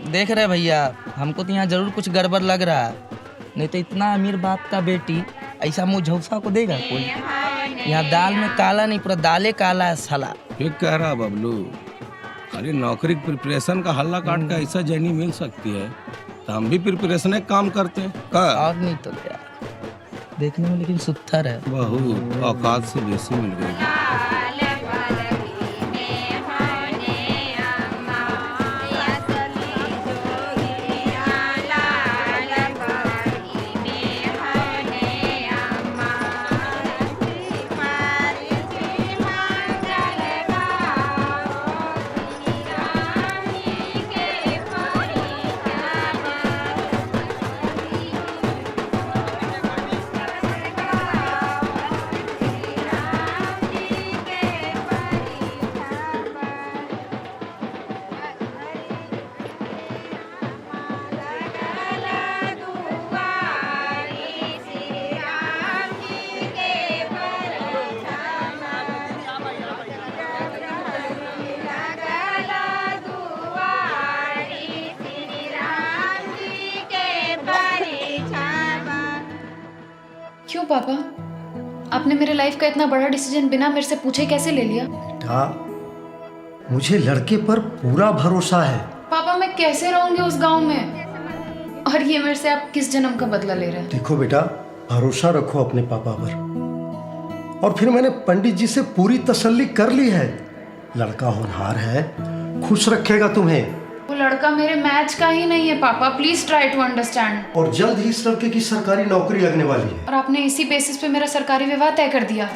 देख रहे भैया, हमको तो यहाँ जरूर कुछ गड़बड़ लग रहा है। नहीं तो इतना अमीर बाप का बेटी ऐसा मुँह झौसा को देगा कोई? यहाँ दाल में काला नहीं, पूरा दाले काला है साला। ठीक कह रहा बबलू। अरे नौकरी प्रिपरेशन का हल्ला काट का ऐसा जर्नी मिल सकती है तो हम भी प्रिपरेशन काम करते हैं का? और नहीं तो यार, देखने में लेकिन सुत्थर है। बहुत औकात से बेसी मिल गई। क्यों पापा, आपने मेरे लाइफ का इतना बड़ा डिसीजन बिना मेरे से पूछे कैसे ले लिया? बेटा, मुझे लड़के पर पूरा भरोसा है। पापा मैं कैसे रहूंगी उस गांव में? और ये मेरे से आप किस जन्म का बदला ले रहे हैं? देखो बेटा, भरोसा रखो अपने पापा पर। और फिर मैंने पंडित जी से पूरी तसल्ली कर ली है। लड़का होनहार है, खुश रखेगा तुम्हें। वो लड़का मेरे मैच का ही नहीं है पापा, प्लीज ट्राई टू अंडरस्टैंड। और जल्द ही इस लड़के की सरकारी नौकरी लगने वाली है। और आपने इसी बेसिस पे मेरा सरकारी विवाह तय कर दिया।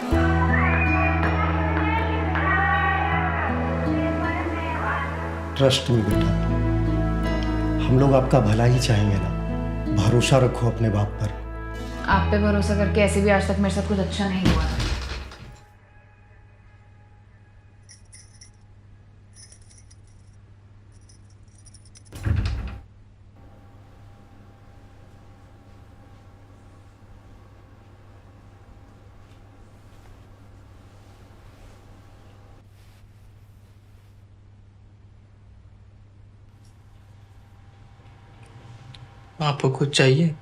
ट्रस्ट में बेटा, हम लोग आपका भला ही चाहेंगे ना। भरोसा रखो अपने बाप पर। आप पे भरोसा करके ऐसे भी आज तक मेरे साथ कुछ अच्छा नहीं हुआ। आपको कुछ चाहिए?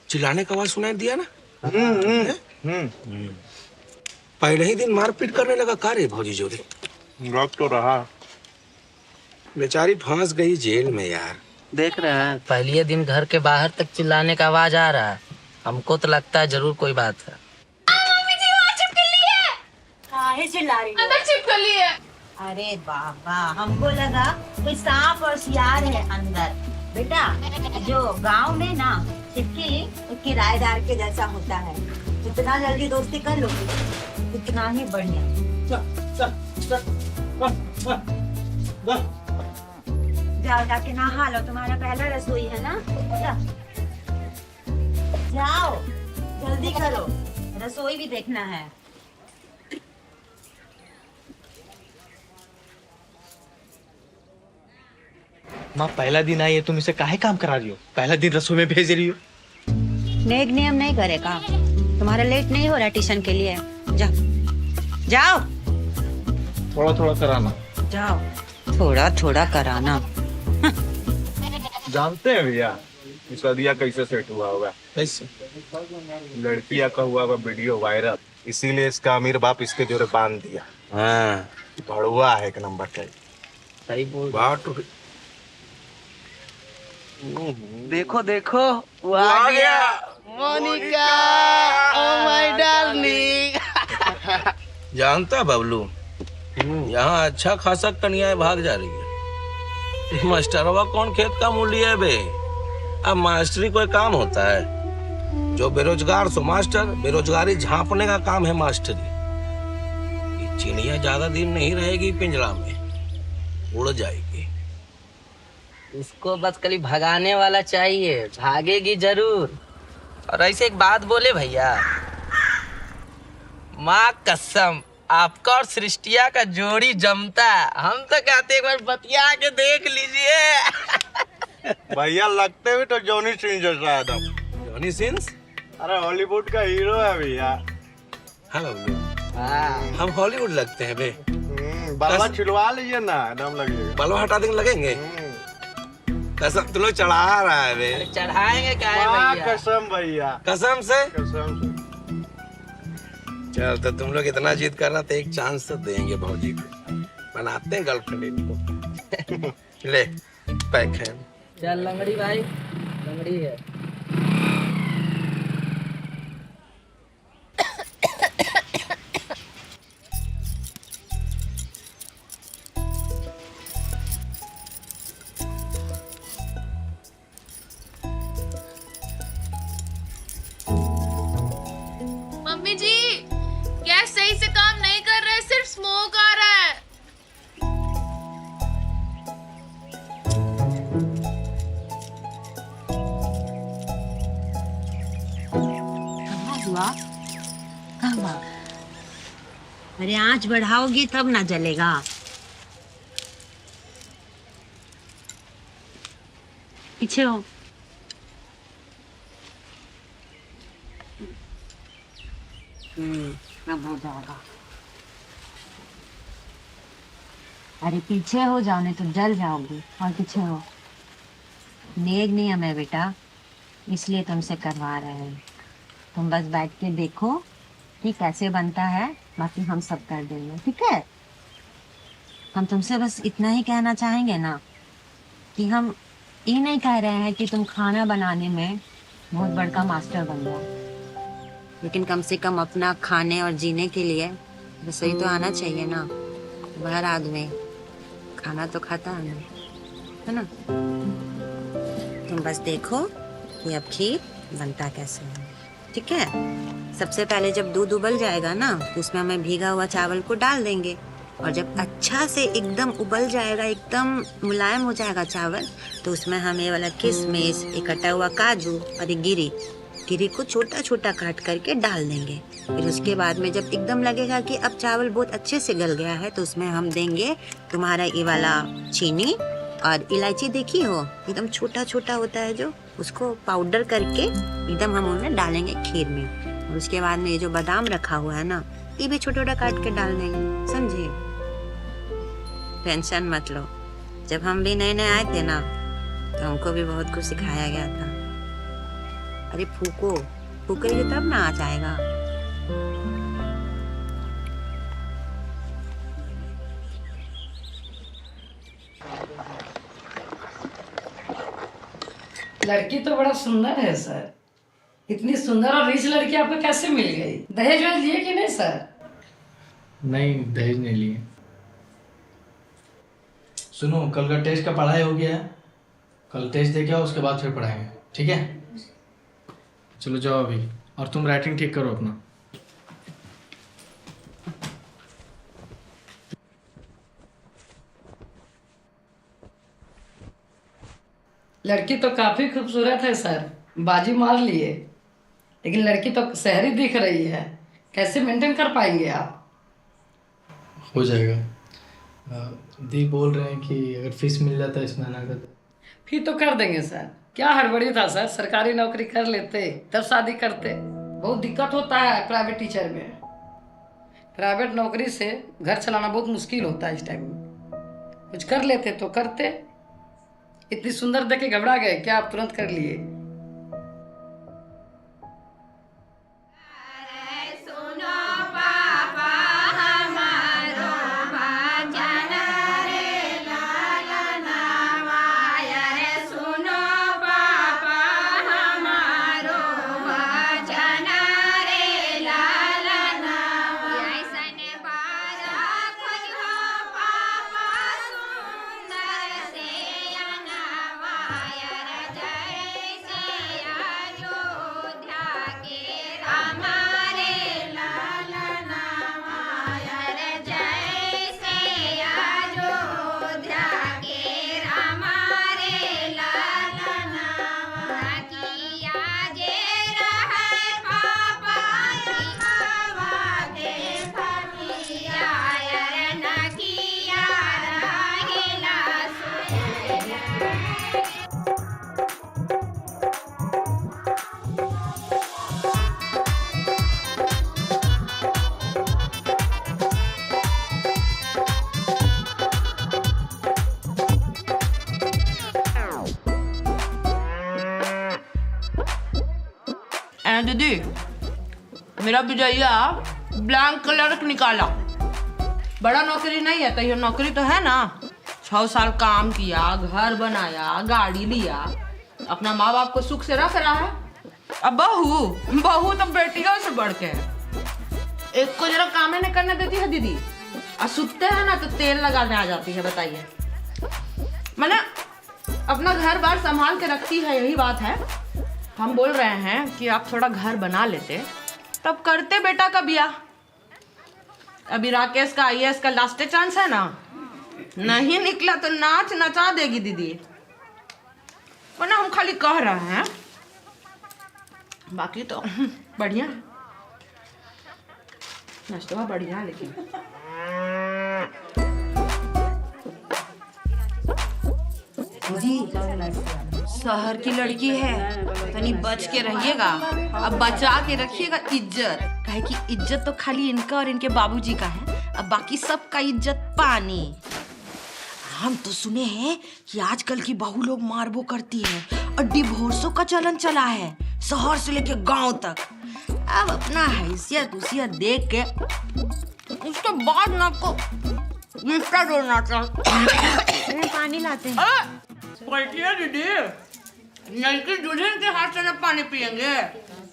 चिल्लाने का आवाज सुनाई दिया ना? पहले ही दिन मारपीट करने लगा। का रे भौजी जोरी? लग तो रहा। बेचारी फंस गई जेल में यार। देख रहे हैं, पहले दिन घर के बाहर तक चिल्लाने का आवाज आ रहा है। हमको तो लगता है जरूर कोई बात है। काहे चिल्ला रही हो? अंदर छिपकली है। अरे बाबा, हमको लगा कोई सांप और सियार है अंदर। बेटा, जो गांव में ना छिपकली किराएदार के जैसा होता है। जितना जल्दी दोस्ती कर लो उतना ही बढ़िया। जाओ जाके नहा लो, तुम्हारा पहला रसोई है ना। जाओ जल्दी करो, रसोई भी देखना है। माँ पहला दिन आई है, तुम इसे काहे काम करा रही हो? पहला दिन रसोई में भेज रही हो। नेक नियम नहीं करेगा। तुम्हारा लेट नहीं हो रहा ट्यूशन के लिए? जाओ जाओ थोड़ा थोड़ा कराना। जाओ। थोड़ा थोड़ा कराना। जानते हैं भैया इस सदिया कैसे सेट हुआ होगा? कैसे? लड़किया का हुआ वीडियो वायरल, इसीलिए इसका अमीर बाप इसके जोरे बांध दिया। हाँ भड़ुआ है एक नंबर का। सही बोल। बात देखो देखो वो आ गया मोनिका, ओ माय डार्लिंग। जानता बबलू, यहाँ अच्छा खासा कन्याएं भाग जा रही है। मास्टरवा कौन खेत का मूली है बे? अब मास्टरी कोई काम होता है? जो बेरोजगार सो मास्टर, बेरोजगारी झांपने का काम है मास्टरी। ये चिड़िया ज्यादा दिन नहीं रहेगी पिंजरा में, उड़ जाएगी। उसको बस कभी भगाने वाला चाहिए, भागेगी जरूर। और ऐसे एक बात बोले भैया, माँ कसम आपका और सृष्टिया का जोड़ी जमता है। हम तो कहते एक बार बतिया के देख लीजिए। भैया लगते भी तो जॉनी सिंह जैसा है एकदम। Johnny Sins? अरे हॉलीवुड का हीरो है भैया। हाँ बबलू, हाँ। हम हॉलीवुड लगते हैं बे। बाबा छिलवा लीजिए ना, दम लगेगा। बालों हटा देंगे लगेंगे। कसम तुम लोग चढ़ा रहा है बे। अरे चढ़ाएंगे क्या है माँ भैया? कसम भैया, कसम से? कसम से। चल तो तुम लोग इतना जिद कर रहा तो एक चांस तो देंगे भौजी को, बनाते हैं गर्लफ्रेंड इनको। ले पैक है। चल लंगड़ी भाई, लंगड़ी है। मम्मी जी, गैस सही से काम नहीं कर रहा है, सिर्फ स्मोक आ रहा है। कहाँ हुआ? कहाँ? अरे आंच बढ़ाओगी तब ना जलेगा। पीछे हो। अब हो जाएगा। अरे पीछे हो जाओ, नहीं तो जल जाओगी। और पीछे हो। नेक नियम है बेटा, इसलिए तुमसे करवा रहे हैं। तुम बस बैठ के देखो कि कैसे बनता है, बाकी हम सब कर देंगे, ठीक है? हम तुमसे बस इतना ही कहना चाहेंगे ना कि हम ये नहीं कह रहे हैं कि तुम खाना बनाने में बहुत बड़का मास्टर बन जाओ, लेकिन कम से कम अपना खाने और जीने के लिए रसोई तो आना चाहिए ना। हर आदमी खाना तो खाता है ना? तुम बस देखो कि अब खीर बनता कैसे है, ठीक है? सबसे पहले जब दूध उबल जाएगा ना, तो उसमें हमें भीगा हुआ चावल को डाल देंगे, और जब अच्छा से एकदम उबल जाएगा, एकदम मुलायम हो जाएगा चावल, तो उसमें हम ये वाला किशमिश, एक कटा हुआ काजू और एक गिरी को छोटा छोटा काट करके डाल देंगे। फिर उसके बाद में जब एकदम लगेगा कि अब चावल बहुत अच्छे से गल गया है, तो उसमें हम देंगे तुम्हारा ये वाला चीनी और इलायची। देखी हो, एकदम छोटा छोटा होता है जो, उसको पाउडर करके एकदम हम उन्हें डालेंगे खीर में। और उसके बाद में ये जो बादाम रखा हुआ है ना, ये भी छोटा छोटा काट के डाल देंगे, समझे? टेंशन मत लो। जब हम भी नए नए आए थे ना, तो हमको भी बहुत कुछ सिखाया गया था। अरे फूकोगे तब ना आ जाएगा। लड़की तो बड़ा सुंदर है सर। इतनी सुंदर और रिच लड़की आपको कैसे मिल गई? दहेज वहेज लिए कि नहीं सर? नहीं, दहेज नहीं लिए। सुनो, कल का टेस्ट का पढ़ाई हो गया है, कल टेस्ट दे के आओ, उसके बाद फिर पढ़ाएंगे, ठीक है? चलो जाओ अभी, और तुम राइटिंग ठीक करो अपना। लड़की तो काफी खूबसूरत है सर, बाजी मार लिए। लेकिन लड़की तो शहरी दिख रही है, कैसे मेंटेन कर पाएंगे आप? हो जाएगा। दी बोल रहे हैं कि अगर फीस मिल जाता है इसमें आना कर। फिर तो कर देंगे सर, क्या हड़बड़ी था सर? सरकारी नौकरी कर लेते तब शादी करते। बहुत दिक्कत होता है प्राइवेट टीचर में। प्राइवेट नौकरी से घर चलाना बहुत मुश्किल होता है इस टाइम में। कुछ कर लेते तो करते। इतनी सुंदर देख के घबरा गए क्या आप तुरंत कर लिए? दीदी मेरा बिजैया ब्लैंक क्लर्क निकाला। बड़ा नौकरी नहीं है, कहियो नौकरी तो है ना। 6 साल काम किया, घर बनाया, गाड़ी लिया, अपना माँ बाप को सुख से रख रहा है। अब बहू तो बेटियों से बढ़ के है। एक को जरा काम नहीं करने देती है दीदी, और सुतते हैं ना तो तेल लगाने आ जाती है। बताइए, मैंने अपना घर बार संभाल के रखती है, यही बात है। हम बोल रहे हैं कि आप थोड़ा घर बना लेते तब करते बेटा का ब्याह। अभी राकेश का IAS का लास्ट चांस है ना, नहीं निकला तो नाच नचा देगी दीदी। वरना हम खाली कह रहे हैं, बाकी तो बढ़िया है, नाश्ता बढ़िया है। लेकिन शहर की लड़की है, तनी बच के रहिएगा। अब बचा के रखिएगा इज्जत, काहे कि इज्जत तो खाली इनका और इनके बाबूजी का है, अब बाकी सबका इज्जत पानी। हम तो सुने हैं कि आजकल की बहू लोग मारबो करती है और डिवोर्सों का चलन चला है, शहर से लेके गांव तक। अब अपना हैसियत उसियत देख के उसके बाद ना आपको मिस्टर जोड़ना चाहिए। पानी लाते हैं। बैठिए दीदी, नलकी दुल्हन के हाथ से ना पानी पियेंगे।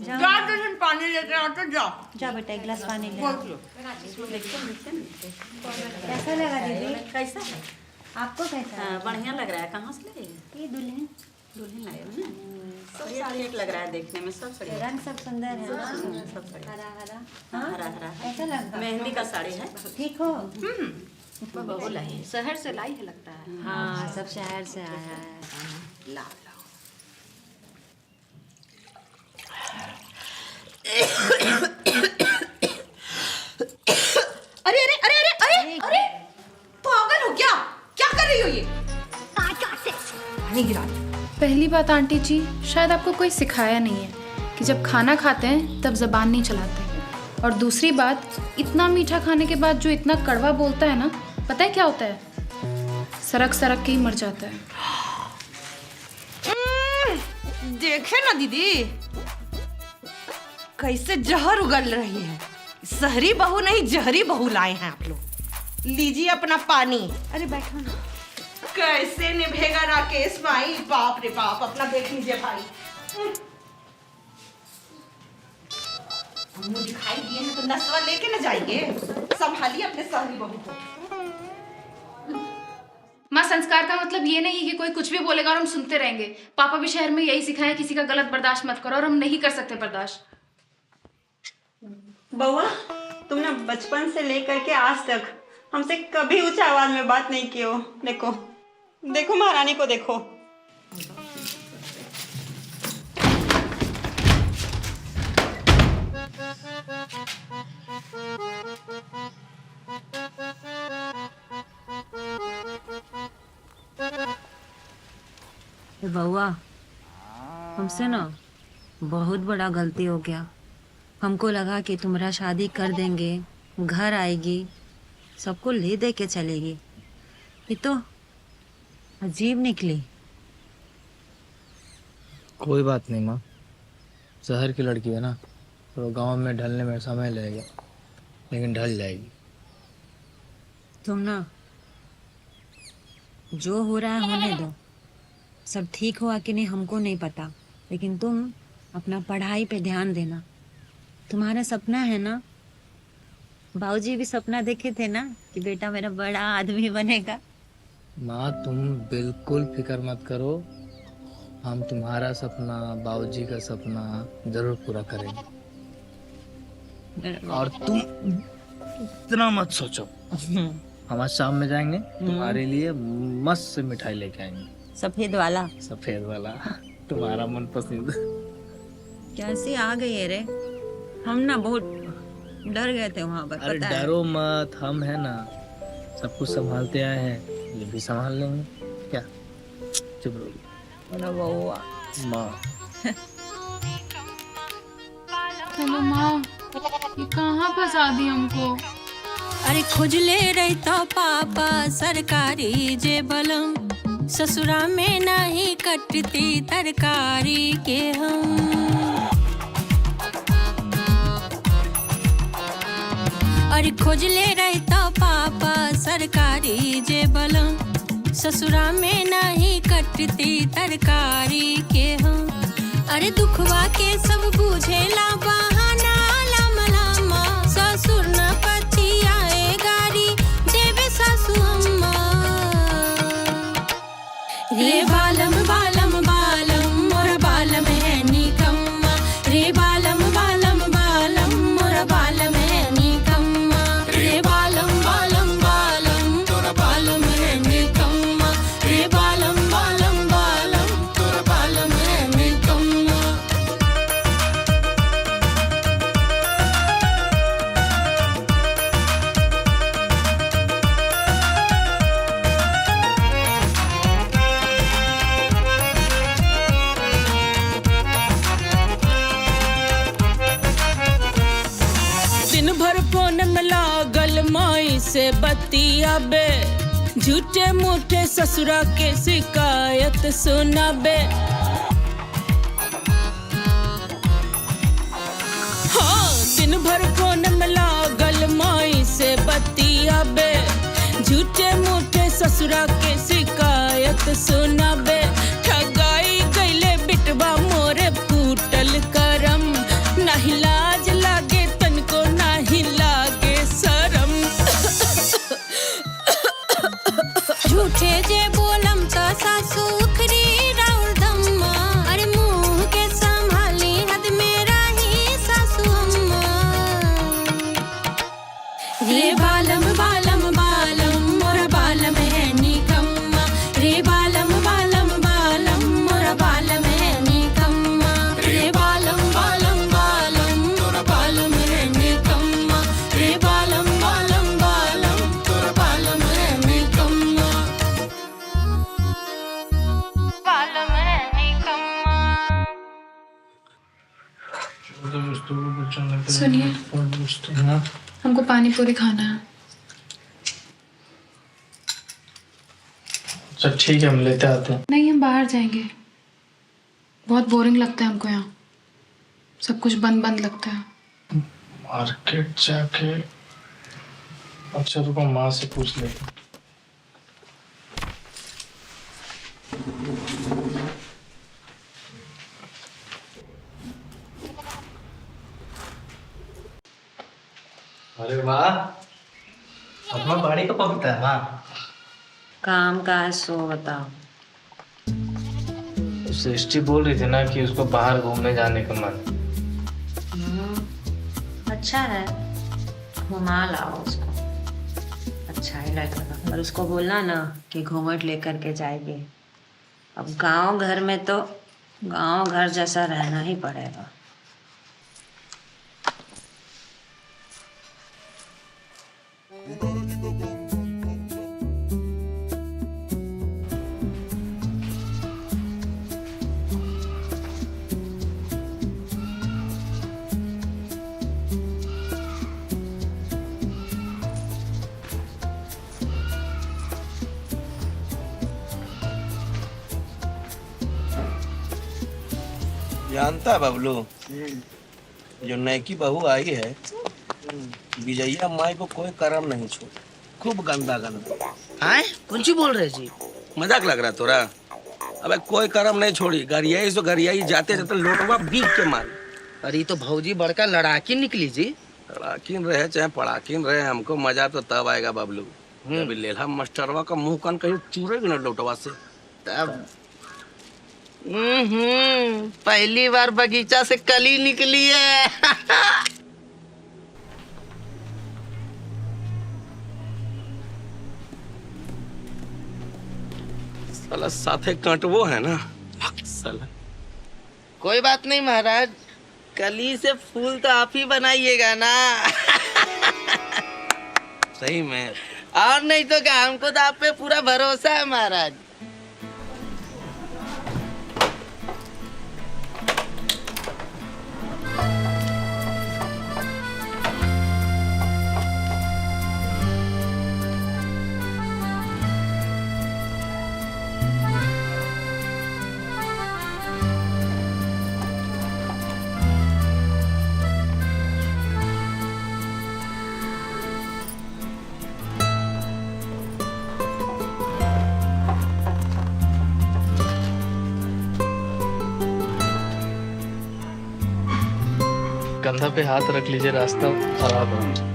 जा दुल्हन पानी लेके आओ तो जाओ। जा बेटा एक गिलास पानी ले। कैसा लगा दीदी? कैसा है आपको? कैसा? बढ़िया लग रहा है। कहाँ से लाए? ये दुल्हन लाए हो ना? सब ठीक लग रहा है देखने में, सब साड़ी रंग सब सुंदर है। सब साड़ी हरा हरा। हाँ, हरा हरा है। कैसा लगा? मेहंदी का साड़ी है। ठीक हो? बहू लाई, शहर से लाई है लगता है। हाँ सब शहर से आया है। लाओ लाओ। अरे अरे अरे अरे अरे अरे पागल हो क्या? क्या कर रही हो ये? पानी गिरा दो। पहली बात आंटी जी, शायद आपको कोई सिखाया नहीं है कि जब खाना खाते हैं तब जबान नहीं चलाते। और दूसरी बात, इतना मीठा खाने के बाद जो इतना कड़वा बोलता है ना, पता है क्या होता है? सरक सरक के ही मर जाता है। देखे ना दीदी कैसे जहर उगल रही है। शहरी बहू नहीं, जहरी बहू लाए हैं आप लोग। लीजिए अपना पानी। अरे बैठो ना। कैसे निभेगा राकेश भाई? बाप रे बाप, अपना देख लीजिए भाई। मुंह दिखाई दिए हैं तो नस्वा लेके न जाइए। संभालिए अपने शहरी बहू को। माँ, संस्कार का मतलब ये नहीं है कि कोई कुछ भी बोलेगा और हम सुनते रहेंगे। पापा भी शहर में यही सिखाया, किसी का गलत बर्दाश्त मत करो, और हम नहीं कर सकते बर्दाश्त। बउआ, तुमने बचपन से लेकर के आज तक हमसे कभी ऊंचा आवाज में बात नहीं की हो। देखो देखो महारानी को देखो। बउआ, हमसे ना बहुत बड़ा गलती हो गया। हमको लगा कि तुम्हारा शादी कर देंगे, घर आएगी, सबको ले दे के चलेगी, ये तो अजीब निकली। कोई बात नहीं माँ, शहर की लड़की है ना, तो गांव में ढलने में समय लगेगा, लेकिन ढल जाएगी। तुम ना जो हो रहा है होने दो, सब ठीक हुआ कि नहीं हमको नहीं पता, लेकिन तुम अपना पढ़ाई पे ध्यान देना। तुम्हारा सपना है ना, बाबूजी भी सपना देखे थे ना कि बेटा मेरा बड़ा आदमी बनेगा। माँ तुम बिल्कुल फिक्र मत करो, हम तुम्हारा सपना, बाबूजी का सपना जरूर पूरा करेंगे। और तुम इतना मत सोचो, हम आज शाम में जाएंगे, तुम्हारे लिए मस्त से मिठाई लेके आएंगे। सफेद वाला? सफेद वाला, तुम्हारा मन पसंद। कैसी आ गई है रे, हम ना बहुत डर गए थे वहाँ पर। अरे पता है? डरो मत, हम है ना, सब कुछ संभालते आए हैं, ये भी संभाल लेंगे। क्या चुप रहो माँ। हेलो माँ, ये कहाँ फंसा दी हमको? अरे खुजले रहता पापा सरकारी जे बलम, ससुरा में नहीं कटती तरकारी के हम। अरे खोजले रहता पापा सरकारी जे बलम, ससुरा में नहीं कटती तरकारी के हम। अरे दुखवा के सब बुझेला बहाना लाम लामा, ससुर न पतियाए गारी जेबे सासु अम्मा। रे बालम बालम बालम मोर बालम है निकम्मा, रे बालम बालम बालम मोर बालम है निकम्मा, रे बालम बालम बालम तोर बालम है निकम्मा, रे बालम बालम बालम तोर बालम है निकम्मा। दिन भर फोन में लागल माई से बतियाबे, झूठे मूठे ससुरा के शिकायत सुनाबे। हाँ दिन भर फोन में लागल माई से बतियाबे, झूठे मूठे ससुरा के शिकायत सुनाबे। ठगाई गईले बिटवा मोरे फूटल करम, नहीं लाज लागे तनको नहीं लागे शरम। झूठे जे बोलम तो सासु उखरी राउर धम्मा, अरे मुंह के संभाली हद मेरा ही सासु अम्मा। रे बालम बालम बालम मोर बालम है निकम्मा, रे बालम बालम बालम मोर बालम है निकम्मा, रे बालम बालम बालम तोर बालम है निकम्मा, रे बालम बालम बालम तोर बालम है निकम्मा, बालम है निकम्मा। सुनिए, हमको पानी पूरी खाना है। अच्छा ठीक है, हम लेते आते हैं। नहीं, हम बाहर जाएंगे, बहुत बोरिंग लगता है हमको यहाँ, सब कुछ बंद बंद लगता है। मार्केट जाके, अच्छा रुको माँ से पूछ लेते हैं। अरे वाह, अपना बाड़ी का पकता है माँ। काम का है सो बताओ। सृष्टि बोल रही थी ना कि उसको बाहर घूमने जाने का मन। अच्छा है, घुमा लाओ उसको, अच्छा ही लगेगा। और उसको बोलना ना कि घूंघट लेकर के जाएगी। अब गांव घर में तो गांव घर जैसा रहना ही पड़ेगा। जानता है बबलू, जो नैकी बहू आई है विजया माई को कोई करम नहीं छोड़, खूब गंदा गंदा। हाँ कौन सी बोल रहे जी? मजाक लग रहा है तोरा? अबे कोई करम नहीं छोड़ी, गरियाई सो गरियाई जाते जाते लोटवा बीक के मारी। अरे ये तो भौजी बड़का लड़ाकी निकली जी। लड़ाकिन रहे चाहे पड़ाकिन रहे, हमको मजा तो तब आएगा बबलू अभी लेला मास्टरवा का मुंह कान कहीं चूरेगी ना लोटवा से तब पहली बार बगीचा से कली निकली है। साला साथे कांटवो है ना साला। कोई बात नहीं महाराज, कली से फूल तो आप ही बनाइएगा ना। सही में? और नहीं तो क्या, हमको तो आप पे पूरा भरोसा है महाराज। कंधा पे हाथ रख लीजिए, रास्ता खराब है।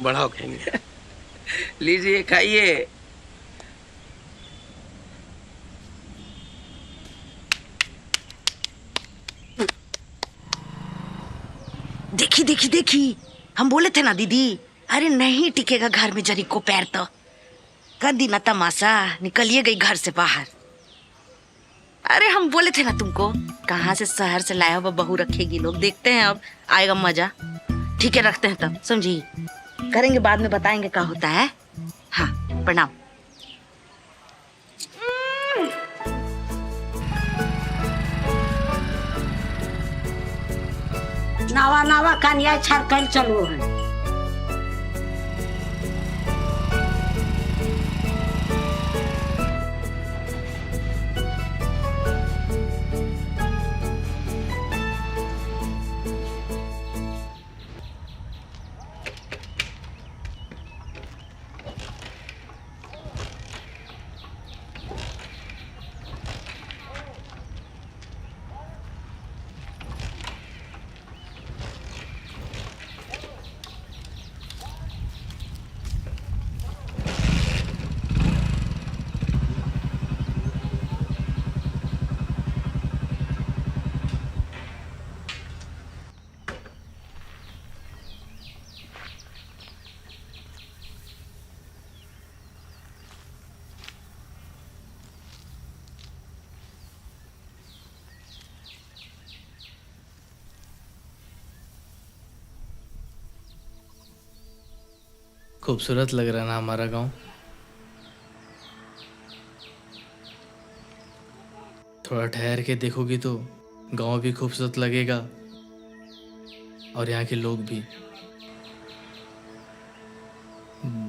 बढ़ाओ खाएंगे। लीजिए खाइए। देखी देखी देखी, हम बोले थे ना दीदी, अरे नहीं टिकेगा घर में जरी को पैर तो। कर दी ना तमाशा, निकलिए गई घर से बाहर। अरे हम बोले थे ना तुमको, कहाँ से शहर से लाया हुआ बहू रखेगी लोग, देखते हैं अब आएगा मजा। ठीक है रखते हैं तब, समझी? करेंगे बाद में, बताएंगे क्या होता है। हाँ प्रणाम। नावा नावा कन्या छर कल चलो है। खूबसूरत लग रहा है ना हमारा गांव? थोड़ा ठहर के देखोगी तो गांव भी खूबसूरत लगेगा और यहाँ के लोग भी।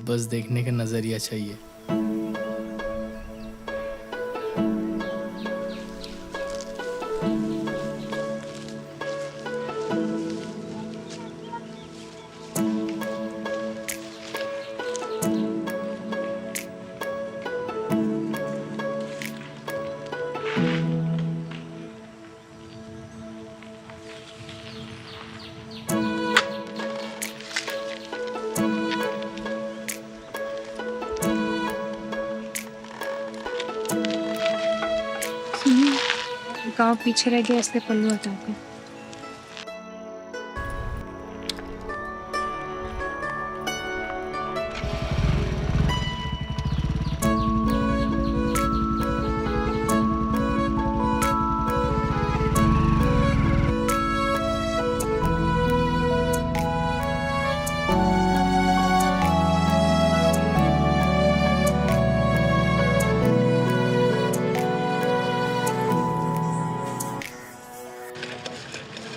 बस देखने का नजरिया चाहिए। गाँव पीछे रह गया, इसलिए पल्लू हटा के।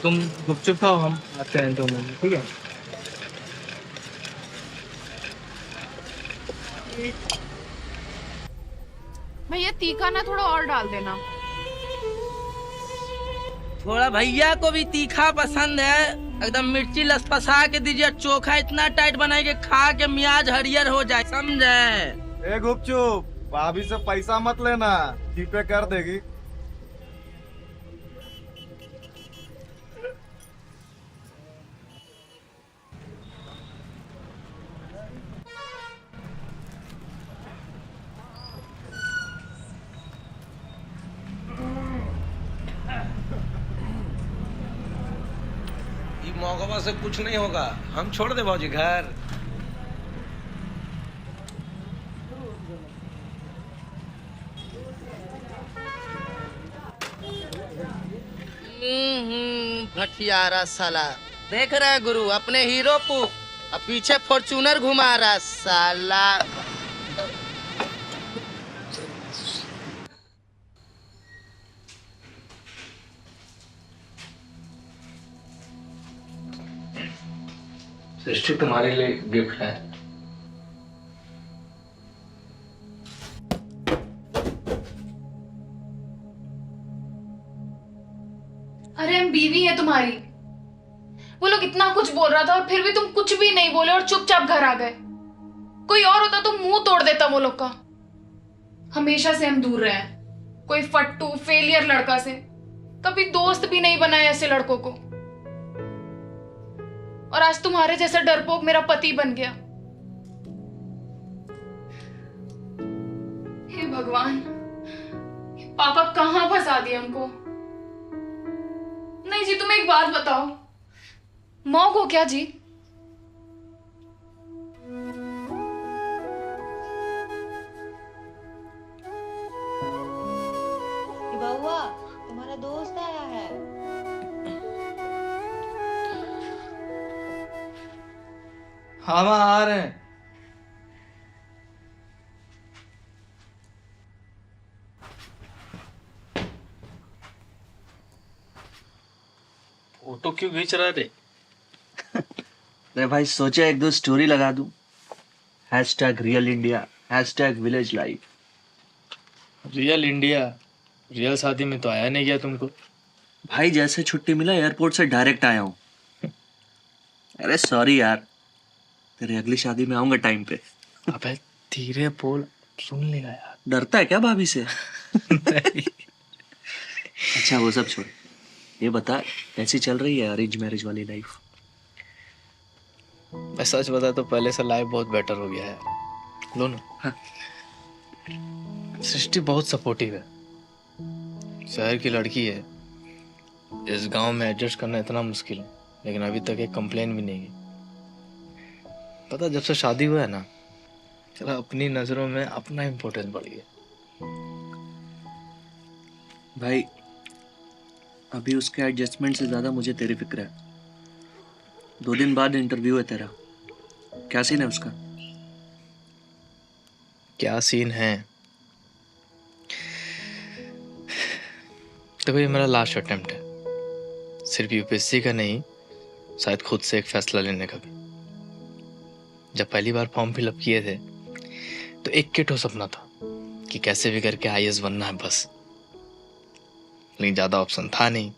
तुम गुपचुप खाओ, हम आते हैं 2 मिनट, ठीक है? भैया तीखा ना थोड़ा और डाल देना। थोड़ा भैया को भी तीखा पसंद है, एकदम मिर्ची लसपसा के दीजिए, चोखा इतना टाइट बनाए कि खा के मियाज हरियर हो जाए, समझे? ए गुपचुप, भाभी से पैसा मत लेना, जीपे कर देगी। मौका से कुछ नहीं होगा, हम छोड़ दे बाबूजी घर। भटियारा साला, देख रहे हैं गुरु अपने हीरो को, अब पीछे फॉर्च्यूनर घुमा रहा साला। सृष्टि तुम्हारे लिए गिफ्ट है। अरे हम बीवी है तुम्हारी। वो लोग इतना कुछ बोल रहा था और फिर भी तुम कुछ भी नहीं बोले और चुपचाप घर आ गए। कोई और होता तो मुंह तोड़ देता वो लोग का। हमेशा से हम दूर रहे हैं, कोई फट्टू फेलियर लड़का से कभी दोस्त भी नहीं बनाया ऐसे लड़कों को, और आज तुम्हारे जैसा डरपोक मेरा पति बन गया। हे भगवान, पापा कहां फंसा दिए हमको। नहीं जी, तुम एक बात बताओ, मौक हो क्या जी? बउआ, तुम्हारा दोस्त आया है। हम आ रहे हैं। फोटो क्यों खींच रहा रे? अरे भाई सोचा एक दो स्टोरी लगा दूं, #real India, #village life. Real India, real शादी में तो आया नहीं गया तुमको। भाई जैसे छुट्टी मिला एयरपोर्ट से डायरेक्ट आया हूँ। अरे सॉरी यार, तेरे अगली शादी में आऊंगा टाइम पे। अबे धीरे बोल, सुन लेगा यार। डरता है क्या भाभी से? अच्छा वो सब छोड़, ये बता कैसी चल रही है अरेंज मैरिज वाली लाइफ? मैं सच बता तो पहले से लाइफ बहुत बेटर हो गया है। लो ना। हाँ। सृष्टि बहुत सपोर्टिव है, शहर की लड़की है, इस गांव में एडजस्ट करना इतना मुश्किल है, लेकिन अभी तक एक कंप्लेन भी नहीं की। पता जब से शादी हुआ है ना, चला अपनी नजरों में अपना इम्पोर्टेंस बढ़ गया। भाई अभी उसके एडजस्टमेंट से ज्यादा मुझे तेरी फिक्र है। 2 दिन बाद इंटरव्यू है तेरा, क्या सीन है उसका? क्या सीन है? देखो ये मेरा लास्ट अटेम्प्ट है, सिर्फ यूपीएससी का नहीं, शायद खुद से एक फैसला लेने का भी। जब पहली बार फॉर्म फिलअप किए थे तो एक किट हो सपना था कि कैसे भी करके आईएएस बनना है बस, लेकिन ज्यादा ऑप्शन था नहीं।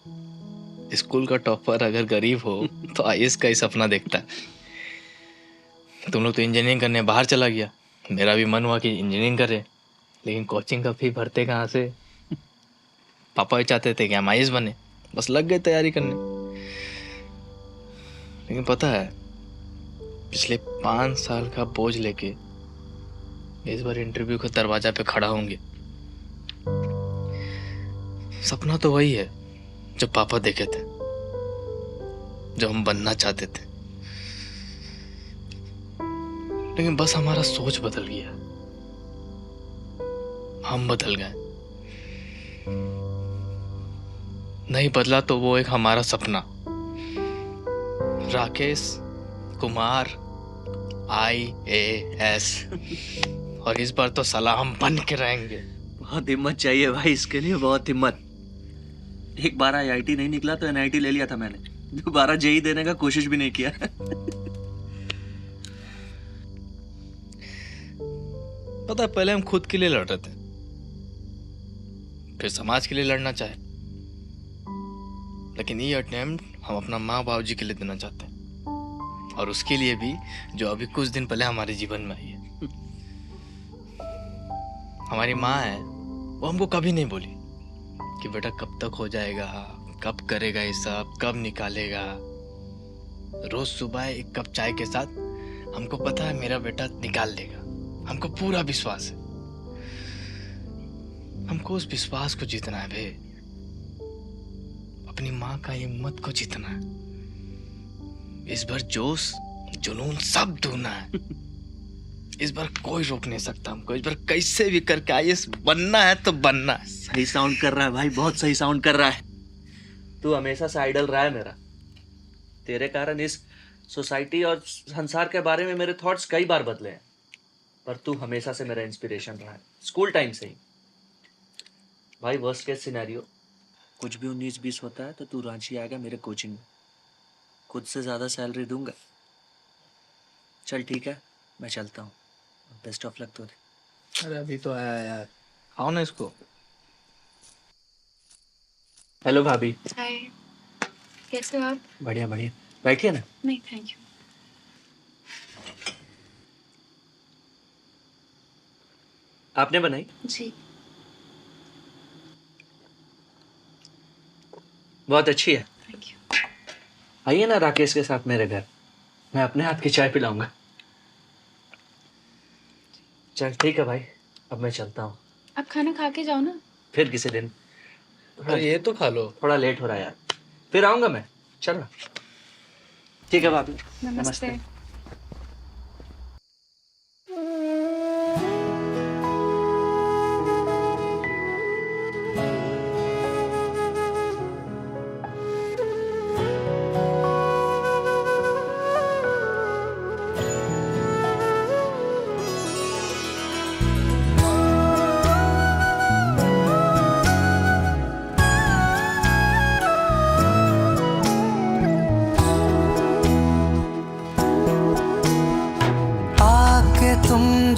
स्कूल का टॉपर अगर गरीब हो तो आईएएस का ही सपना देखता है। तुम लोग तो इंजीनियरिंग करने बाहर चला गया, मेरा भी मन हुआ कि इंजीनियरिंग करे, लेकिन कोचिंग का फी भरते कहाँ से? पापा भी चाहते थे कि हम आईएएस बने, बस लग गए तैयारी करने। लेकिन पता है पिछले 5 साल का बोझ लेके इस बार इंटरव्यू के दरवाजा पे खड़ा होंगे। सपना तो वही है जो पापा देखे थे, जो हम बनना चाहते थे, लेकिन बस हमारा सोच बदल गया, हम बदल गए। नहीं बदला तो वो एक हमारा सपना, राकेश कुमार IAS, और इस बार तो साला हम बन के रहेंगे। बहुत हिम्मत चाहिए भाई इसके लिए, बहुत हिम्मत। एक बार IIT नहीं निकला तो NIT ले लिया था मैंने, दोबारा JEE देने का कोशिश भी नहीं किया। पता है, पहले हम खुद के लिए लड़ रहे थे, फिर समाज के लिए लड़ना चाहे, लेकिन ये अटेम्प्ट हम अपना माँ बाप जी के लिए देना चाहते हैं, और उसके लिए भी जो अभी कुछ दिन पहले हमारे जीवन में आई है। हमारी माँ है, वो हमको कभी नहीं बोली कि बेटा कब तक हो जाएगा, कब करेगा ये सब, कब निकालेगा। रोज सुबह एक कप चाय के साथ हमको पता है मेरा बेटा निकाल लेगा, हमको पूरा विश्वास है। हमको उस विश्वास को जीतना है बे, अपनी माँ का हिम्मत को जीतना है। इस बार जोश जुनून सब ढूंढना है। इस बार कोई रोक नहीं सकता हमको, इस बार कैसे भी करके IAS बनना है तो बनना है। सही साउंड कर रहा है भाई, बहुत सही साउंड कर रहा है। तू हमेशा से आइडल रहा है मेरा, तेरे कारण इस सोसाइटी और संसार के बारे में मेरे थॉट्स कई बार बदले हैं, पर तू हमेशा से मेरा इंस्पिरेशन रहा है, स्कूल टाइम से ही। भाई वर्स्ट केस सिनेरियो, कुछ भी 19-20 होता है तो तू रांची आएगा मेरे कोचिंग में, खुद से ज़्यादा सैलरी दूंगा। चल ठीक है, मैं चलता हूँ, बेस्ट ऑफ लक तुझे। अरे अभी तो आया यार, आओ ना इसको। हेलो भाभी। हाय, कैसे हो आप? बढ़िया बढ़िया, बैठिए ना। नहीं थैंक यू। आपने बनाई? जी। बहुत अच्छी है। Thank you. आइए ना राकेश के साथ मेरे घर, मैं अपने हाथ की चाय पिलाऊंगा। चल ठीक है भाई, अब मैं चलता हूँ। आप खाना खा के जाओ ना। फिर किसी दिन। अरे ये तो खा लो। थोड़ा लेट हो रहा है यार, फिर आऊंगा मैं। चल ना। ठीक है भाभी। नमस्ते।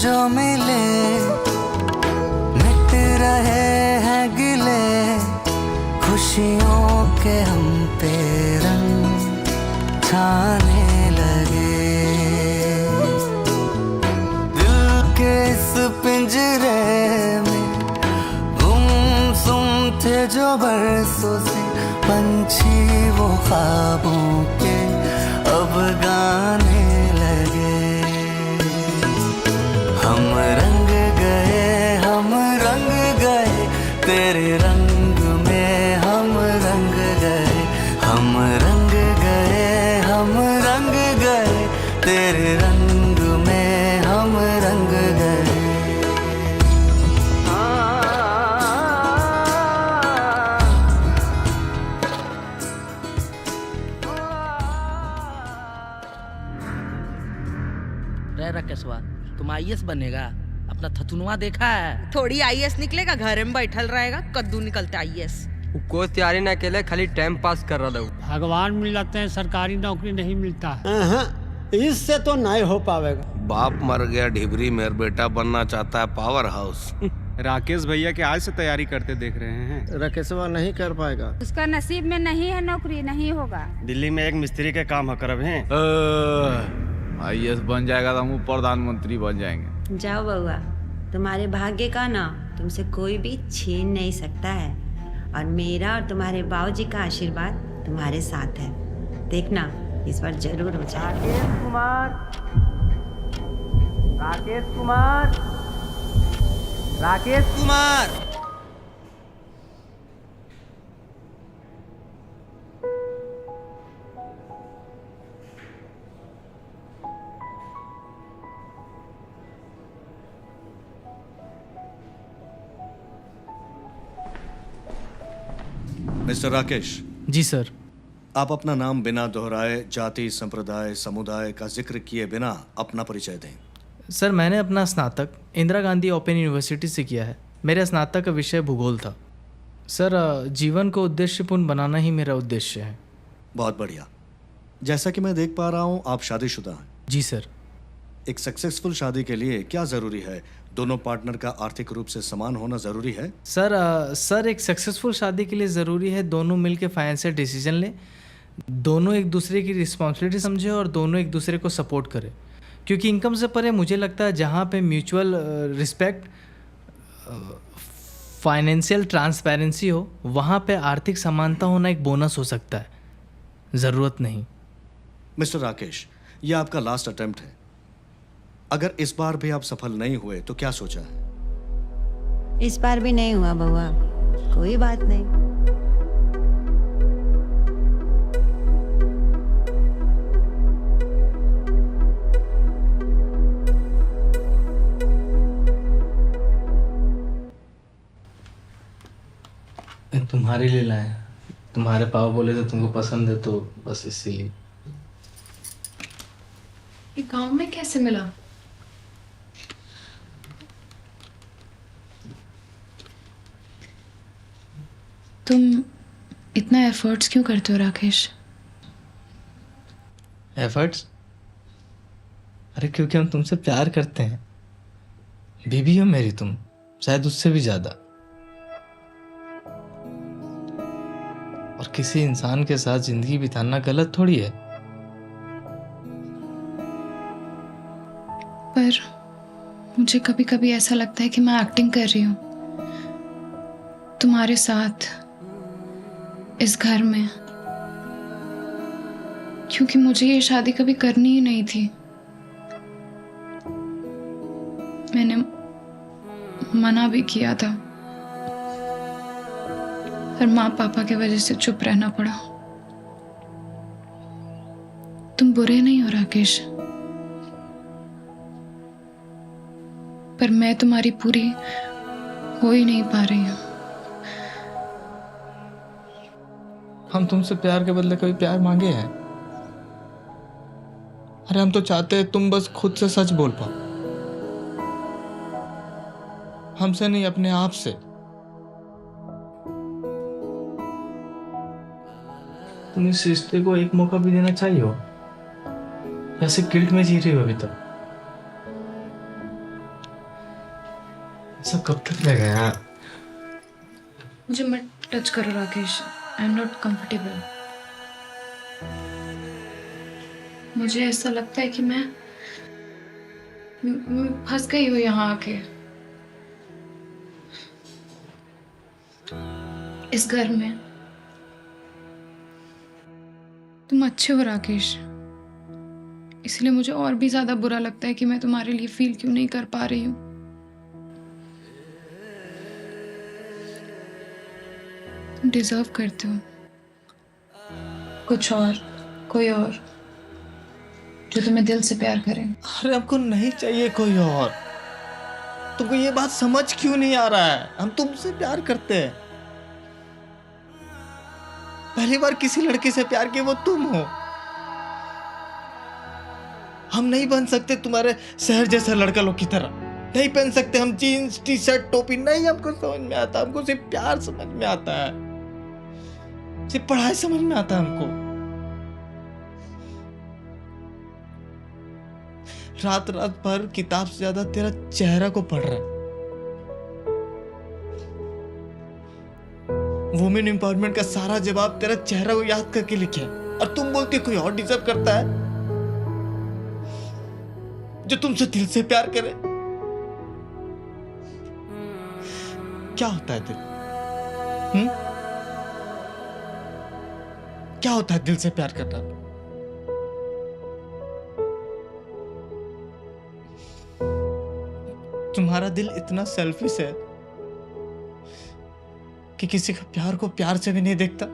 जो मिले मिट रहे हैं गिले, खुशियों के हम पे रंग छाने लगे। दिल के इस पिंजरे में गुमसुम थे जो बरसों से पंछी, वो ख्वाबों के अब गाने लगे। हम रंग गए तेरे रंग में, हम रंग गए, हम रंग गए तेरे रंग में, हम रंग गए। रे राकेशवा, तुम IAS बनेगा? अपना थथुनवा देखा है? थोड़ी IAS निकलेगा, घर में बैठल रहेगा, कद्दू निकलता IAS। कोई तैयारी ना केले, खाली टाइम पास कर रहा हूँ। भगवान मिल जाते हैं, सरकारी नौकरी नहीं मिलता। इससे तो नहीं हो पाएगा। बाप मर गया ढिबरी, मेरा बेटा बनना चाहता है पावर हाउस। राकेश भैया के आज से तैयारी करते देख रहे हैं। राकेशवा नहीं कर पाएगा, उसका नसीब में नहीं है नौकरी, नहीं होगा। दिल्ली में एक मिस्त्री के काम करब हैं। IAS बन जाएगा तो हम प्रधानमंत्री बन जाएंगे। जाओ बउआ, तुम्हारे भाग्य का ना तुमसे कोई भी छीन नहीं सकता है, और मेरा और तुम्हारे बाबूजी का आशीर्वाद तुम्हारे साथ है। देखना इस बार जरूर हो जाएगा। राकेश कुमार, राकेश कुमार, राकेश कुमार। मिस्टर राकेश। जी सर। आप अपना नाम बिना दोहराए जाति, संप्रदाय, समुदाय का जिक्र किए बिना अपना परिचय दें। सर, मैंने अपना स्नातक इंदिरा गांधी ओपन यूनिवर्सिटी से किया है। मेरे स्नातक का विषय भूगोल था। सर जीवन को उद्देश्यपूर्ण बनाना ही मेरा उद्देश्य है। बहुत बढ़िया। जैसा कि मैं देख पा रहा हूँ आप शादीशुदा हैं। जी सर। एक सक्सेसफुल शादी के लिए क्या ज़रूरी है? दोनों पार्टनर का आर्थिक रूप से समान होना ज़रूरी है। सर एक सक्सेसफुल शादी के लिए ज़रूरी है दोनों मिलकर फाइनेंशियल डिसीजन लें, दोनों एक दूसरे की रिस्पॉन्सिबिलिटी समझें और दोनों एक दूसरे को सपोर्ट करें। क्योंकि इनकम से परे मुझे लगता है जहाँ पे म्यूचुअल रिस्पेक्ट, फाइनेंशियल ट्रांसपेरेंसी हो, वहाँ पे आर्थिक समानता होना एक बोनस हो सकता है, ज़रूरत नहीं। मिस्टर राकेश, ये आपका लास्ट अटेम्प्ट है। अगर इस बार भी आप सफल नहीं हुए तो क्या सोचा है? इस बार भी नहीं हुआ बउआ, कोई बात नहीं। तुम्हारे लिए लाए, तुम्हारे पापा बोले थे तुमको पसंद है तो बस इसीलिए। ये गांव में कैसे मिला? तुम इतना एफर्ट्स क्यों करते हो राकेश? एफर्ट्स? अरे क्योंकि हम तुमसे प्यार करते हैं। बीबी हो मेरी तुम, शायद उससे भी ज्यादा। और किसी इंसान के साथ जिंदगी बिताना गलत थोड़ी है। पर मुझे कभी कभी ऐसा लगता है कि मैं एक्टिंग कर रही हूँ तुम्हारे साथ इस घर में, क्योंकि मुझे ये शादी कभी करनी ही नहीं थी। मैंने मना भी किया था, पर माँ पापा की वजह से चुप रहना पड़ा। तुम बुरे नहीं हो राकेश, पर मैं तुम्हारी पूरी हो ही नहीं पा रही हूँ। हम तुमसे प्यार के बदले कभी प्यार मांगे हैं? अरे हम तो चाहते हैं तुम बस खुद से सच बोल पाओ, हमसे नहीं अपने आप से। तुम इस रिश्ते को एक मौका भी देना चाहिए हो, ऐसे गिल्ट में जी रही हो अभी तक। ऐसा कब तक लगेगा यार? मुझे मत टच करो Rakesh, I am not comfortable. मुझे ऐसा लगता है कि मैं फंस गई हूँ यहाँ आके, इस घर में। तुम अच्छे हो राकेश, इसलिए मुझे और भी ज्यादा बुरा लगता है कि मैं तुम्हारे लिए फील क्यों नहीं कर पा रही हूँ। तुम डिजर्व करते हो कुछ और, कोई और जो तुम्हें दिल से प्यार करे। अरे हमको नहीं चाहिए कोई और। तुमको ये बात समझ क्यों नहीं आ रहा है? हम तुमसे प्यार करते हैं। पहली बार किसी लड़के से प्यार किया वो तुम हो। हम नहीं बन सकते तुम्हारे शहर जैसा लड़का लोग की तरह, नहीं पहन सकते हम जीन्स टी शर्ट टोपी। नहीं, हमको समझ में आता, हमको सिर्फ प्यार समझ में आता है, सिर्फ पढ़ाई समझ में आता है हमको। रात रात भर किताब से ज्यादा तेरा चेहरा को पढ़ रहा है। वुमेन एम्पावरमेंट का सारा जवाब तेरा चेहरा को याद करके लिखे, और तुम बोलते कोई और डिजर्व करता है जो तुमसे दिल से प्यार करे। क्या होता है दिल? क्या होता है दिल से प्यार करना? तुम्हारा दिल इतना सेल्फिश है कि किसी का प्यार को प्यार से भी नहीं देखता।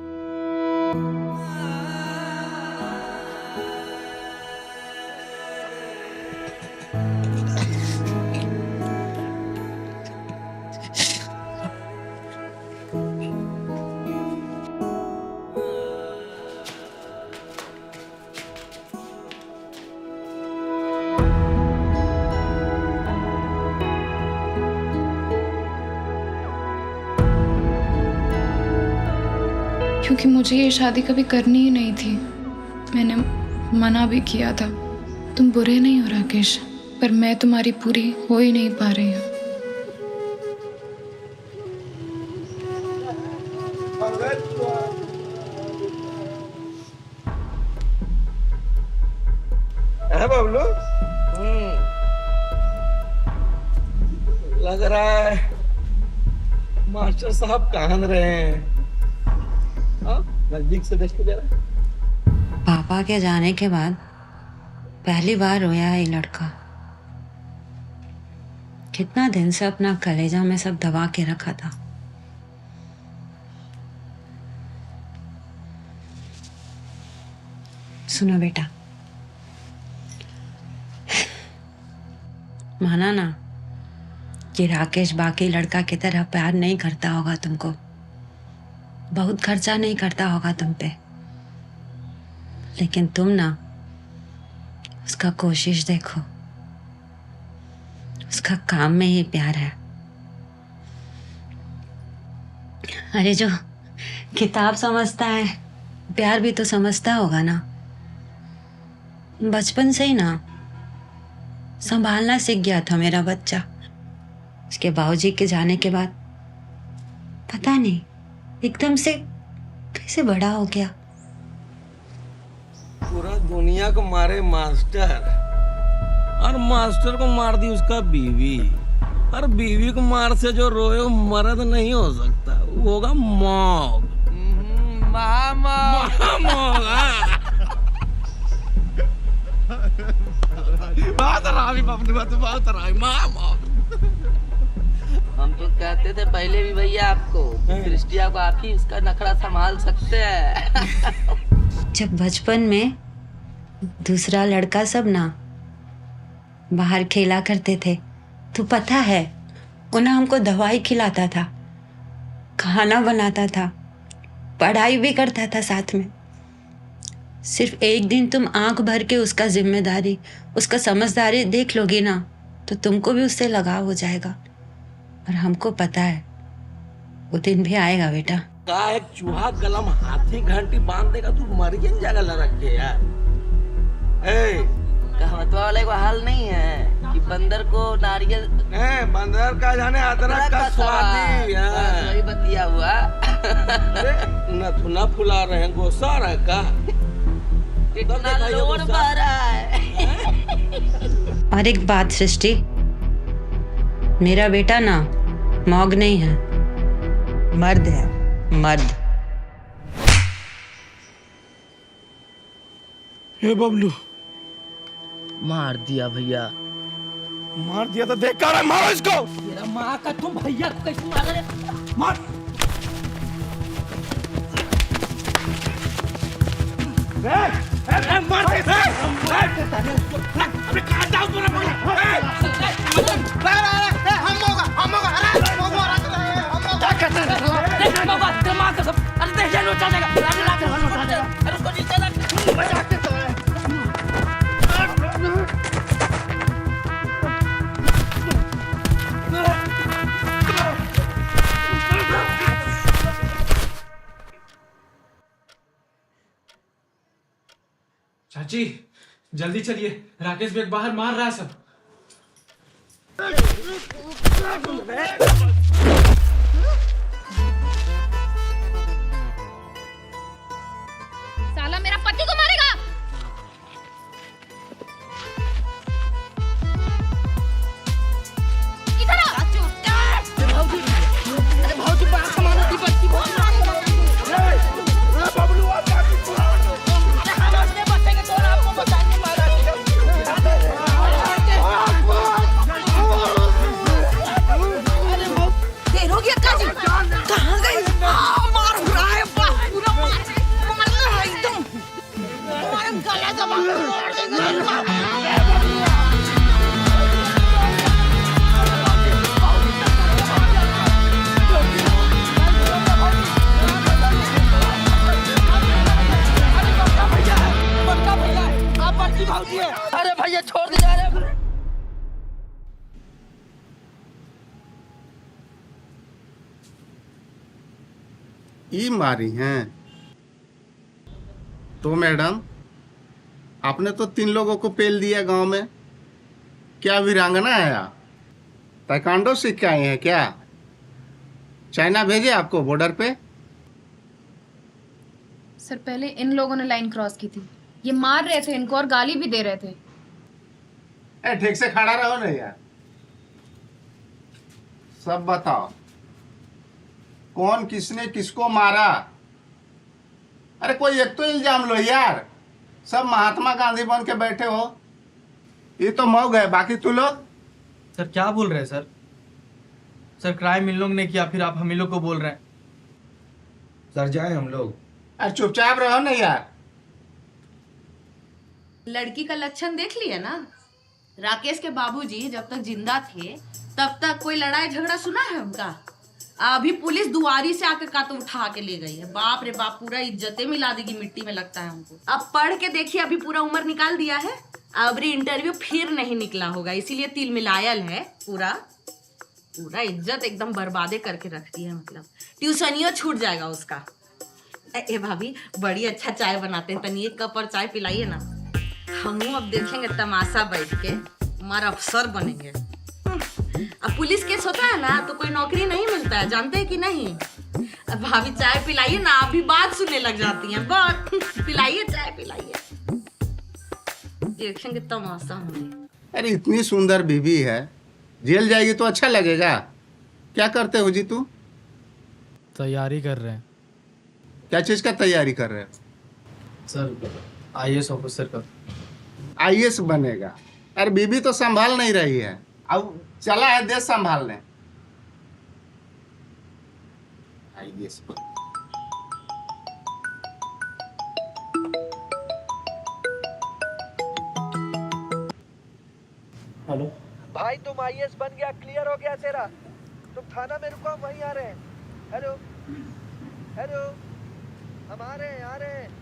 क्योंकि मुझे ये शादी कभी करनी ही नहीं थी। मैंने मना भी किया था। तुम बुरे नहीं हो राकेश, पर मैं तुम्हारी पूरी हो ही नहीं पा रही हूँ। है बबलू? लग रहा है मास्टर साहब कांद रहे हैं। नजदीक से देख के जरा। पापा के जाने के बाद पहली बार रोया है ये लड़का। कितना दिन से अपना कलेजा में सब दबा के रखा था। सुनो बेटा, माना ना कि राकेश बाकी लड़का की तरह प्यार नहीं करता होगा तुमको, बहुत खर्चा नहीं करता होगा तुम पे, लेकिन तुम ना उसका कोशिश देखो। उसका काम में ही प्यार है। अरे जो किताब समझता है प्यार भी तो समझता होगा ना। बचपन से ही ना संभालना सीख गया था मेरा बच्चा। उसके बाबूजी के जाने के बाद पता नहीं एकदम से कैसे बड़ा हो गया। पूरा दुनिया को मारे मास्टर, और मास्टर को मार दी उसका बीवी, और बीवी को मार से जो रोए वो मर्द नहीं हो सकता, वो होगा मौग। हम तो कहते थे पहले भी भैया आपको, सृष्टि आप ही उसका नखरा संभाल सकते हैं। जब बचपन में दूसरा लड़का सब ना बाहर खेला करते थे तो पता है वो ना हमको दवाई खिलाता था, खाना बनाता था, पढ़ाई भी करता था साथ में। सिर्फ एक दिन तुम आंख भर के उसका जिम्मेदारी, उसका समझदारी देख लोगी ना तो तुमको भी उससे लगाव हो जाएगा। और हमको पता है वो दिन भी आएगा बेटा। का एक चूहा गलम हाथी घंटी बांध देगा, तू मरियन जगह लगा रखे यार। कहवतवा वाला को हाल नहीं है कि बंदर को नारियल, बंदर का जाने अदरक का स्वादी वही बतिया हुआ। नथुना फुला रहे हैं, गोसा रहा का कितना लोड बह रहा है। और एक बात सृष्टि, मेरा बेटा ना मौग नहीं है, मर्द है, मर्द। हे बबलू, मार दिया भैया, मार दिया तो देख कर मारो इसको। तेरा माँ का तुम भैया को कैसे मार रहे? मार। चाची जल्दी चलिए, राकेश बेग बाहर मार रहा है सब। साला मेरा पति को मारेगा। इधर आ। भाऊजी, अरे भाऊजी बाहर सामान होती बच्ची बहुत मारेगा। बबलू आ जा। कहाँ गई? मार रहा है, पूरा मार रहा है एकदम। तुम्हारे गला दबा के मार देगा। अरे भैया छोड़ दे जा रहे। ई मारी हैं तो मैडम, आपने तो 3 लोगों को पेल दिया गांव में। क्या वीरांगना है आप? ताइक्वांडो सीख के आए हैं क्या? चाइना भेजे आपको बॉर्डर पे? सर पहले इन लोगों ने लाइन क्रॉस की थी, ये मार रहे थे इनको और गाली भी दे रहे थे। ठीक से खड़ा रहो ना यार। सब बताओ, कौन किसने किसको मारा? अरे कोई एक तो इल्जाम लो यार। सब महात्मा गांधी बन के बैठे हो। ये तो मौग है, बाकी तू लोग? सर क्या बोल रहे हैं सर? सर क्राइम इन लोग ने किया, फिर आप हम ही लोग को बोल रहे हैं। सर जाए हम लोग। अरे चुपचाप रहो ना यार। लड़की का लक्षण देख लिया ना। राकेश के बाबूजी जब तक जिंदा थे तब तक कोई लड़ाई झगड़ा सुना है उनका? अभी पुलिस दुआरी से आकर का तो उठा के ले गई है। बाप रे बाप, पूरा इज्जतें मिला देगी मिट्टी में, लगता है हमको। अब पढ़ के देखिए, अभी पूरा उम्र निकाल दिया है। अब इंटरव्यू फिर नहीं निकला होगा, इसीलिए तिल मिलायल है। पूरा पूरा इज्जत एकदम बर्बादे करके रखती है। मतलब ट्यूशनियो छूट जाएगा उसका। ए भाभी, बड़ी अच्छा चाय बनाते हैं, तनी एक कप और चाय पिलाइए ना। हम अब देखेंगे तमाशा बैठ के, हमारा अफसर बनेंगे। अब पुलिस केस होता है ना तो कोई नौकरी नहीं मिलता है, जानते हैं कि नहीं? अब भाभी चाय पिलाइए ना, आप भी बात सुनने लग जाती हैं। बात पिलाइए, चाय पिलाइए, देखेंगे तमाशा होंगे। अरे इतनी सुंदर बीवी है, जेल जाएगी तो अच्छा लगेगा। क्या करते हो जी तू? तैयारी कर रहे हैं। क्या चीज का तैयारी कर रहे हो? सर IAS ऑफिसर का। IAS बनेगा? अरे बीबी तो संभाल नहीं रही है, अब चला है देश संभालने। IAS हेलो भाई, तुम IAS बन गया, क्लियर हो गया तेरा। तुम थाना में रुको, हम वहीं आ रहे हैं। हेलो हेलो, हम आ रहे हैं।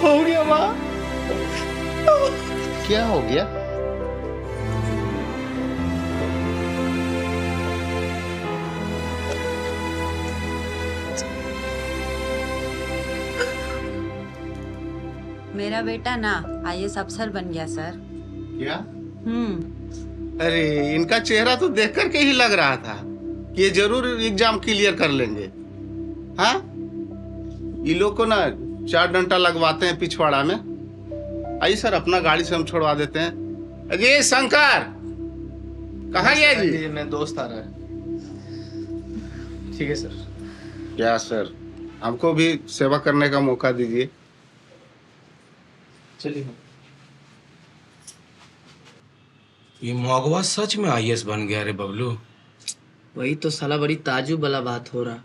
हो गया माँ। क्या हो गया? मेरा बेटा ना IAS अफसर बन गया सर। क्या? अरे इनका चेहरा तो देख करके ही लग रहा था कि ये जरूर एग्जाम क्लियर कर लेंगे। हाँ, ये लोग को ना 4 डंडा लगवाते हैं पिछवाड़ा में। आइए सर, अपना गाड़ी से हम छोड़वा देते हैं। अजय शंकर कहाँ गया जी? मैं दोस्त आ रहा है। ठीक है सर। क्या सर, हमको भी सेवा करने का मौका दीजिए। चलिए। ये मौगवा सच में IAS बन गया रे बबलू। वही तो साला बड़ी ताजुब वाला बात हो रहा।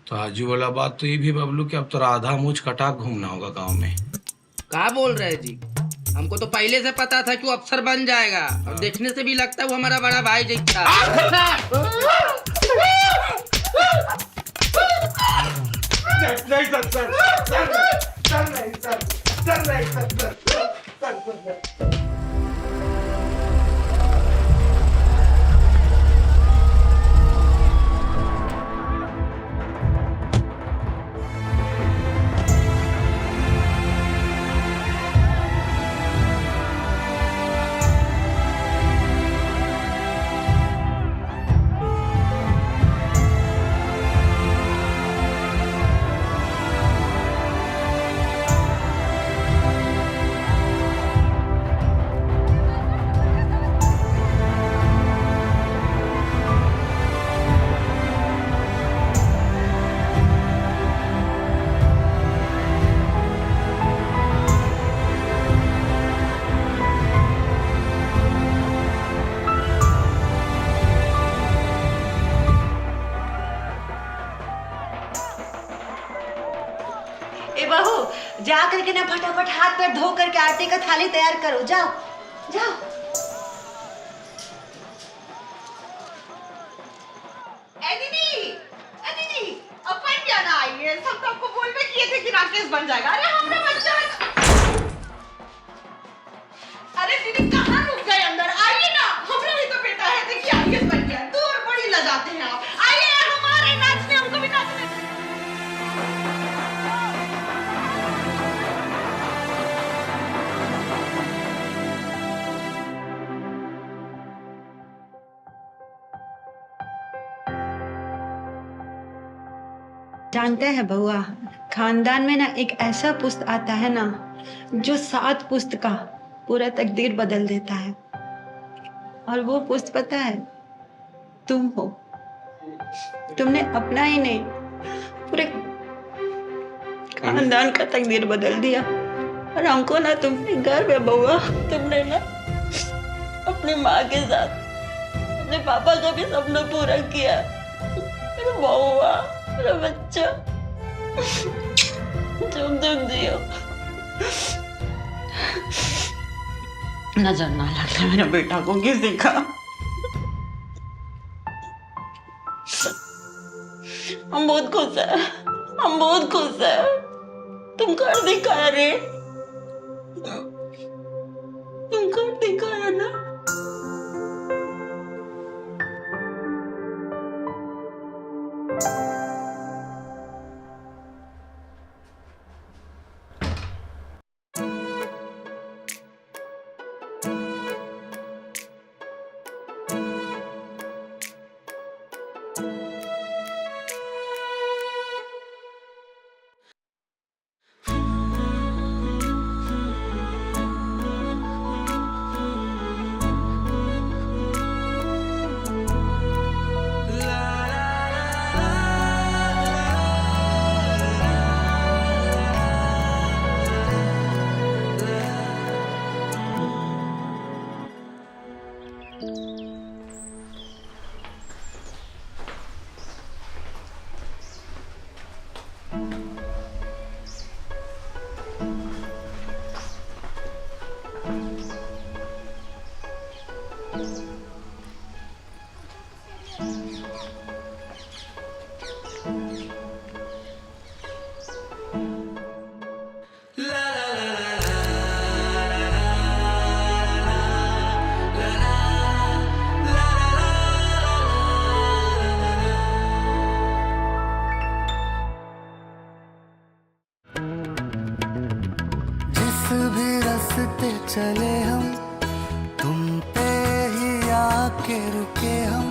ताजू वाला बात तो ये भी बबलू कि अब तो आधा मूछ कटा घूमना होगा गांव में। क्या बोल रहे जी? हमको तो पहले से पता था कि वो अफसर बन जाएगा, और देखने से भी लगता है वो हमारा बड़ा भाई जैसा। नहीं सर, सर नहीं सर, सर नहीं सर। ए बहू, जा करके ना फटाफट हाथ पैर धो करके आटे का थाली तैयार करो। जाओ जाओ। दीदी, अपन क्या ना आई है, सब तो आपको बोल में किए थे कि राकेश बन जाएगा। अरे हमरा बच्चा, अरे दीदी कहाँ रुक गए अंदर? आइए ना, हमरा भी तो बेटा है, देखिए आईएएस बन गया। दूर बड़ी लजाते हैं आप। आइए हमारे नाचने, हमको भी नाचने। जानते हैं बउआ, खानदान में ना एक ऐसा पुस्त आता है ना जो 7 पुस्त का पूरा तकदीर बदल देता है। और वो पुस्त पता है, तुम हो। तुमने अपना ही नहीं, पूरे खानदान का तकदीर बदल दिया। और हमको ना तुम पे गर्व है बउआ। तुमने ना अपनी माँ के साथ अपने पापा का भी सपना पूरा किया। मेरा बउआ, मेरा बच्चा, तुम जियो। नजर ना लगता मेरे बेटा को किसी का। हम बहुत खुश है, हम बहुत खुश है। तुम कर दिखाया रे, तुम कर दिखाया ना। चले हम, तुम पे ही आके रुके हम।